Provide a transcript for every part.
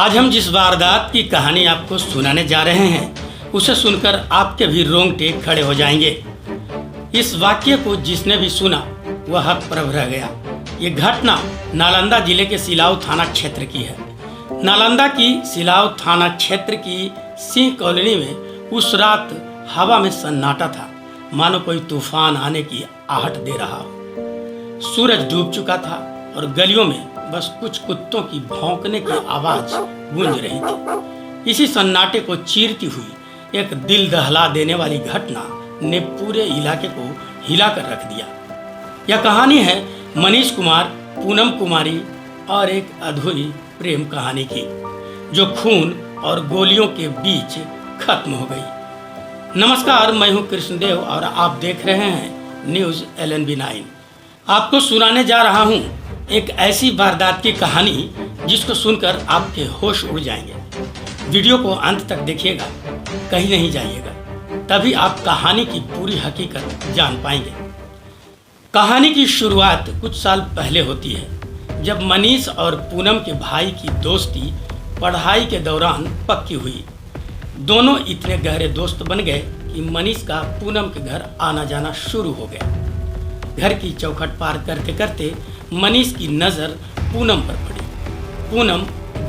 आज हम जिस वारदात की कहानी आपको सुनाने जा रहे हैं उसे सुनकर आपके भी रोंगटे खड़े हो जाएंगे। इस वाक्य को जिसने भी सुना वह हतप्रभ रह गया। ये घटना नालंदा जिले के सिलाव थाना क्षेत्र की है। नालंदा की सिलाव थाना क्षेत्र की सिंह कॉलोनी में उस रात हवा में सन्नाटा था, मानो कोई तूफान आने की आहट दे रहा हो। सूरज डूब चुका था और गलियों में बस कुछ कुत्तों की भौंकने की आवाज गूंज रही थी। इसी सन्नाटे को चीरती हुई एक दिल दहला देने वाली घटना ने पूरे इलाके को हिलाकर रख दिया। यह कहानी है मनीष कुमार, पूनम कुमारी और एक अधूरी प्रेम कहानी की, जो खून और गोलियों के बीच खत्म हो गई। नमस्कार, मैं हूं कृष्णदेव और आप देख रहे हैं न्यूज़ LNB9। आपको सुनाने जा रहा हूं एक ऐसी वारदात की कहानी जिसको सुनकर आपके होश उड़ जाएंगे। वीडियो को अंत तक देखिएगा, कहीं नहीं जाइएगा, तभी आप कहानी की पूरी हकीकत जान पाएंगे। कहानी की शुरुआत कुछ साल पहले होती है, जब मनीष और पूनम के भाई की दोस्ती पढ़ाई के दौरान पक्की हुई। दोनों इतने गहरे दोस्त बन गए कि मनीष का पूनम के घर आना जाना शुरू हो गया। घर की चौखट पार करते करते मनीष की नज़र पूनम पर पड़ी। पूनम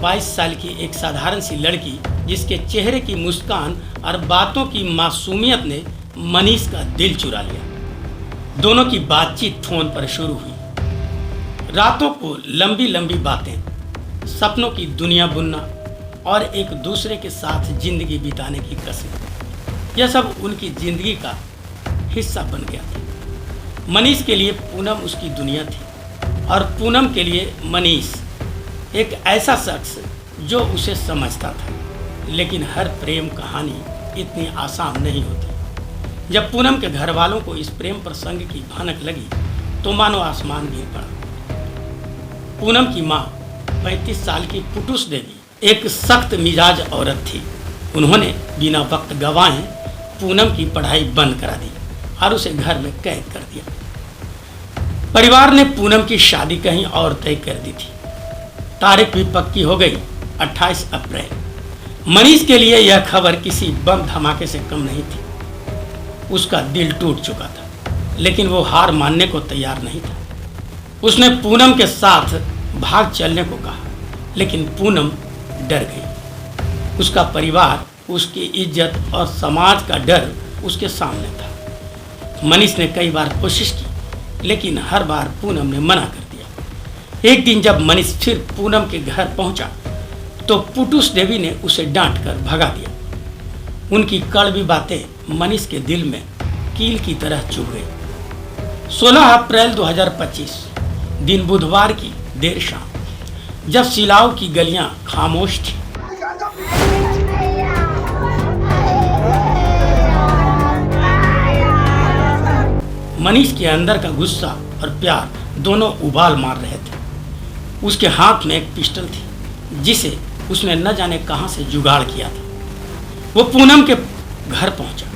22 साल की एक साधारण सी लड़की, जिसके चेहरे की मुस्कान और बातों की मासूमियत ने मनीष का दिल चुरा लिया। दोनों की बातचीत फोन पर शुरू हुई। रातों को लंबी लंबी बातें, सपनों की दुनिया बुनना और एक दूसरे के साथ जिंदगी बिताने की कसम, यह सब उनकी जिंदगी का हिस्सा बन गया था। मनीष के लिए पूनम उसकी दुनिया थी और पूनम के लिए मनीष एक ऐसा शख्स जो उसे समझता था। लेकिन हर प्रेम कहानी इतनी आसान नहीं होती। जब पूनम के घर वालों को इस प्रेम प्रसंग की भनक लगी तो मानो आसमान गिर पड़ा। पूनम की माँ 35 साल की पुटुस देवी एक सख्त मिजाज औरत थी। उन्होंने बिना वक्त गंवाए पूनम की पढ़ाई बंद करा दी और उसे घर में कैद कर दिया। परिवार ने पूनम की शादी कहीं और तय कर दी थी। तारीख भी पक्की हो गई, 28 अप्रैल। मनीष के लिए यह खबर किसी बम धमाके से कम नहीं थी। उसका दिल टूट चुका था, लेकिन वो हार मानने को तैयार नहीं था। उसने पूनम के साथ भाग चलने को कहा, लेकिन पूनम डर गई। उसका परिवार, उसकी इज्जत और समाज का डर उसके सामने था। मनीष ने कई बार कोशिश की, लेकिन हर बार पूनम ने मना कर दिया। एक दिन जब मनीष फिर पूनम के घर पहुंचा तो पुटुस देवी ने उसे डांट कर भगा दिया। उनकी कड़वी बातें मनीष के दिल में कील की तरह चुभ गई। 16 अप्रैल 2025 दिन बुधवार की देर शाम, जब सिलाव की गलियां खामोश थी, मनीष के अंदर का गुस्सा और प्यार दोनों उबाल मार रहे थे। उसके हाथ में एक पिस्टल थी, जिसे उसने न जाने कहां से जुगाड़ किया था। वो पूनम के घर पहुंचा,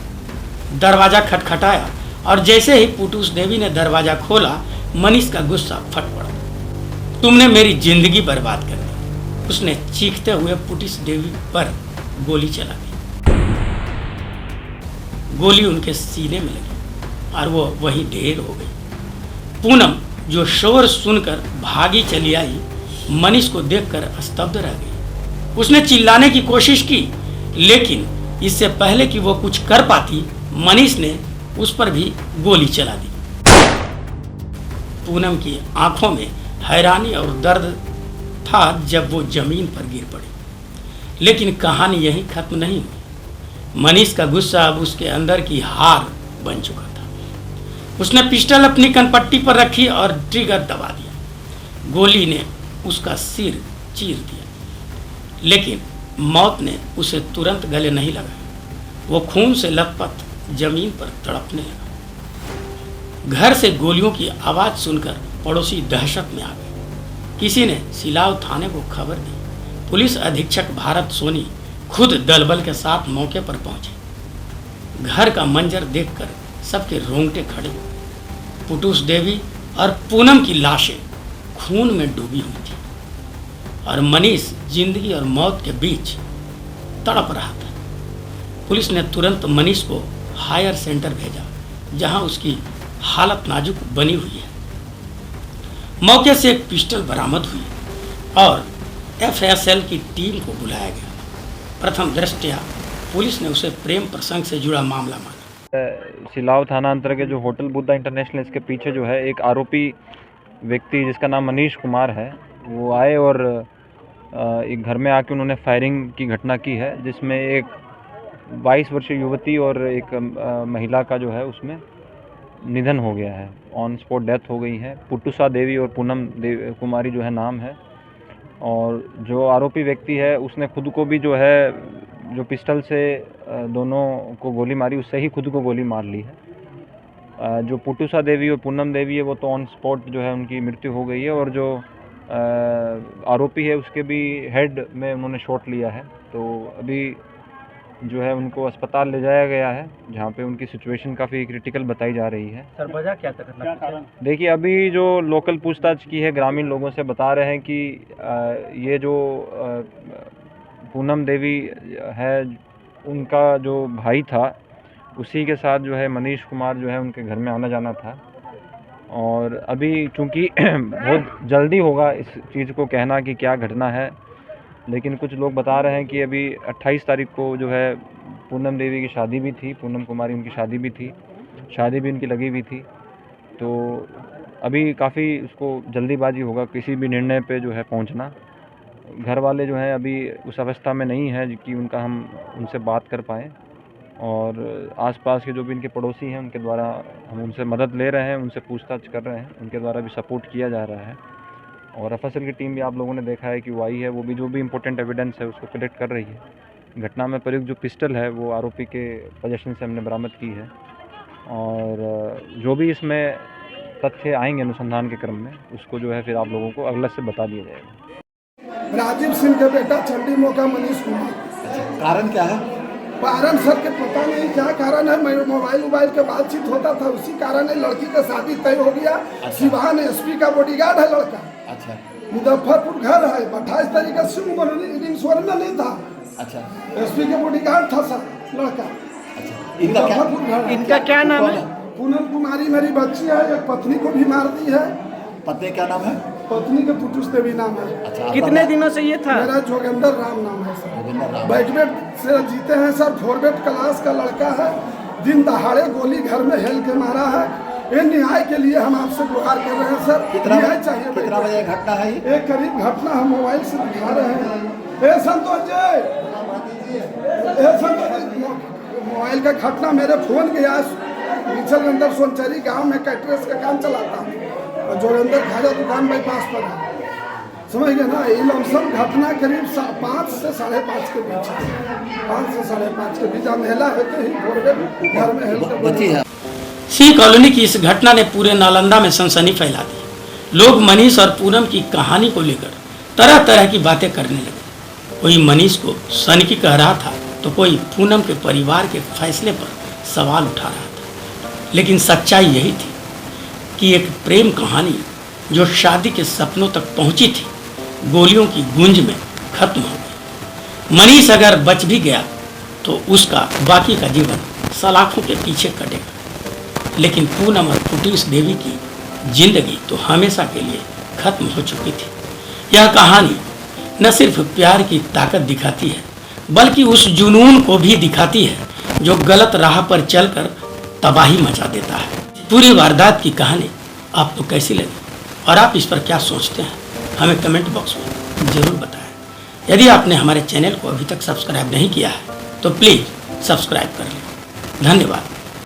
दरवाजा खटखटाया और जैसे ही पुटुस देवी ने दरवाजा खोला, मनीष का गुस्सा फट पड़ा। तुमने मेरी जिंदगी बर्बाद कर दी। उसने चीखते हुए पुटुस देवी पर गोली चला दी। गोली उनके सीने में लगी और वो वहीं ढेर हो गई। पूनम, जो शोर सुनकर भागी चली आई, मनीष को देखकर स्तब्ध रह गई। उसने चिल्लाने की कोशिश की, लेकिन इससे पहले कि वो कुछ कर पाती, मनीष ने उस पर भी गोली चला दी। पूनम की आंखों में हैरानी और दर्द था जब वो जमीन पर गिर पड़ी। लेकिन कहानी यहीं खत्म नहीं हुई। मनीष का गुस्सा अब उसके अंदर की हार बन चुका था। उसने पिस्टल अपनी कनपट्टी पर रखी और ट्रिगर दबा दिया। गोली ने उसका सिर चीर दिया, लेकिन मौत ने उसे तुरंत गले नहीं लगाया। वो खून से लथपथ जमीन पर तड़पने लगा। घर से गोलियों की आवाज़ सुनकर पड़ोसी दहशत में आ गए। किसी ने सिलाव थाने को खबर दी। पुलिस अधीक्षक भारत सोनी खुद दलबल के साथ मौके पर पहुंचे। घर का मंजर देखकर सबके रोंगटे खड़े हो गए। पुटुस देवी और पूनम की लाशें खून में डूबी हुई थी और मनीष जिंदगी और मौत के बीच तड़प रहा था। पुलिस ने तुरंत मनीष को हायर सेंटर भेजा, जहां उसकी हालत नाजुक बनी हुई है। मौके से एक पिस्टल बरामद हुई और एफएसएल की टीम को बुलाया गया। प्रथम दृष्टया पुलिस ने उसे प्रेम प्रसंग से जुड़ा मामला माना। सिलाव थाना अंतर्गत के जो होटल बुद्धा इंटरनेशनल, इसके पीछे जो है एक आरोपी व्यक्ति जिसका नाम मनीष कुमार है, वो आए और एक घर में आके उन्होंने फायरिंग की घटना की है, जिसमें एक 22 वर्षीय युवती और एक महिला का जो है उसमें निधन हो गया है। ऑन स्पॉट डेथ हो गई है। पुटुसा देवी और पूनम कुमारी जो है नाम है। और जो आरोपी व्यक्ति है उसने खुद को भी जो है, जो पिस्टल से दोनों को गोली मारी, उससे ही खुद को गोली मार ली है। जो पुटुसा देवी और पूनम देवी है वो तो ऑन स्पॉट जो है उनकी मृत्यु हो गई है, और जो आरोपी है उसके भी हेड में उन्होंने शॉट लिया है। तो अभी जो है उनको अस्पताल ले जाया गया है, जहाँ पे उनकी सिचुएशन काफ़ी क्रिटिकल बताई जा रही है। सर वजह क्या था? देखिए, अभी जो लोकल पूछताछ की है ग्रामीण लोगों से, बता रहे हैं कि ये जो पूनम देवी है, उनका जो भाई था उसी के साथ जो है मनीष कुमार जो है उनके घर में आना जाना था। और अभी चूँकि बहुत जल्दी होगा इस चीज़ को कहना कि क्या घटना है, लेकिन कुछ लोग बता रहे हैं कि अभी 28 तारीख को जो है पूनम देवी की शादी भी थी, पूनम कुमारी उनकी शादी भी थी, शादी भी उनकी लगी हुई थी। तो अभी काफ़ी उसको जल्दीबाजी होगा किसी भी निर्णय पे जो है पहुंचना। घर वाले जो हैं अभी उस अवस्था में नहीं है कि हम उनसे बात कर पाएँ, और आसपास के जो भी इनके पड़ोसी हैं उनके द्वारा हम उनसे मदद ले रहे हैं, उनसे पूछताछ कर रहे हैं, उनके द्वारा भी सपोर्ट किया जा रहा है। और एफएसएल की टीम भी आप लोगों ने देखा है कि वो आई है, वो भी जो भी इम्पोर्टेंट एविडेंस है उसको कलेक्ट कर रही है। घटना में प्रयुक्त जो पिस्टल है वो आरोपी के पोजेशन से हमने बरामद की है, और जो भी इसमें तथ्य आएंगे अनुसंधान के क्रम में उसको जो है फिर आप लोगों को अगले से बता दिया जाएगा। राजीव सिंह का बेटा चंडी मौका मनीष कुमार। कारण क्या है? कारण सर के पता नहीं क्या कारण है। मोबाइल के बातचीत होता था, उसी कारण है लड़की का शादी तय हो गया। सिवान एसपी का बॉडीगार्ड है लड़का। अच्छा। मुजफ्फरपुर घर है। 28 तारीख का सिंह में नहीं था। अच्छा। एसपी का बॉडीगार्ड था सर लड़का। अच्छा। इनका क्या नाम है? पूनम कुमारी मेरी बच्ची है। एक पत्नी को भी मार दी है। पत्नी क्या नाम है? पत्नी का पुटुस देवी नाम है। अच्छा। कितने दिनों से ये था? मेरा जोगेंद्र राम नाम है सर। बैकबेट से जीते हैं सर। फोरबेट क्लास का लड़का है। दिन दहाड़े गोली घर में हेल के मारा है। ये न्याय के लिए हम आपसे गुहार कर रहे हैं सर। न्याय चाहिए। कितना बजे घटना है? एक करीब घटना हम मोबाइल से दिखा रहे हैं। ए संतोष जी, मोबाइल का घटना मेरे फोन गया। जोगेंद्र सोनचरी गांव में कैटरेस का काम चलाता हूँ, और जोगेंद्र खाजा दुकान बाईपास पर है। समझ गए ना? ये लमसम घटना करीब 5 से 5:30 के बीच है। 5 से 5:30 के बीच अंधेला होते ही घर में हेल। सी कॉलोनी की इस घटना ने पूरे नालंदा में सनसनी फैला दी। लोग मनीष और पूनम की कहानी को लेकर तरह तरह की बातें करने लगे। कोई मनीष को सनकी कह रहा था, तो कोई पूनम के परिवार के फैसले पर सवाल उठा रहा था। लेकिन सच्चाई यही थी कि एक प्रेम कहानी जो शादी के सपनों तक पहुंची थी, गोलियों की गूंज में खत्म हो गई। मनीष अगर बच भी गया तो उसका बाकी का जीवन सलाखों के पीछे कटेगा, लेकिन पूनम और पुटुस देवी की जिंदगी तो हमेशा के लिए खत्म हो चुकी थी। यह कहानी न सिर्फ प्यार की ताकत दिखाती है, बल्कि उस जुनून को भी दिखाती है जो गलत राह पर चलकर तबाही मचा देता है। पूरी वारदात की कहानी आपको कैसी लगी और आप इस पर क्या सोचते हैं, हमें कमेंट बॉक्स में ज़रूर बताएं। यदि आपने हमारे चैनल को अभी तक सब्सक्राइब नहीं किया है तो प्लीज़ सब्सक्राइब कर लें। धन्यवाद।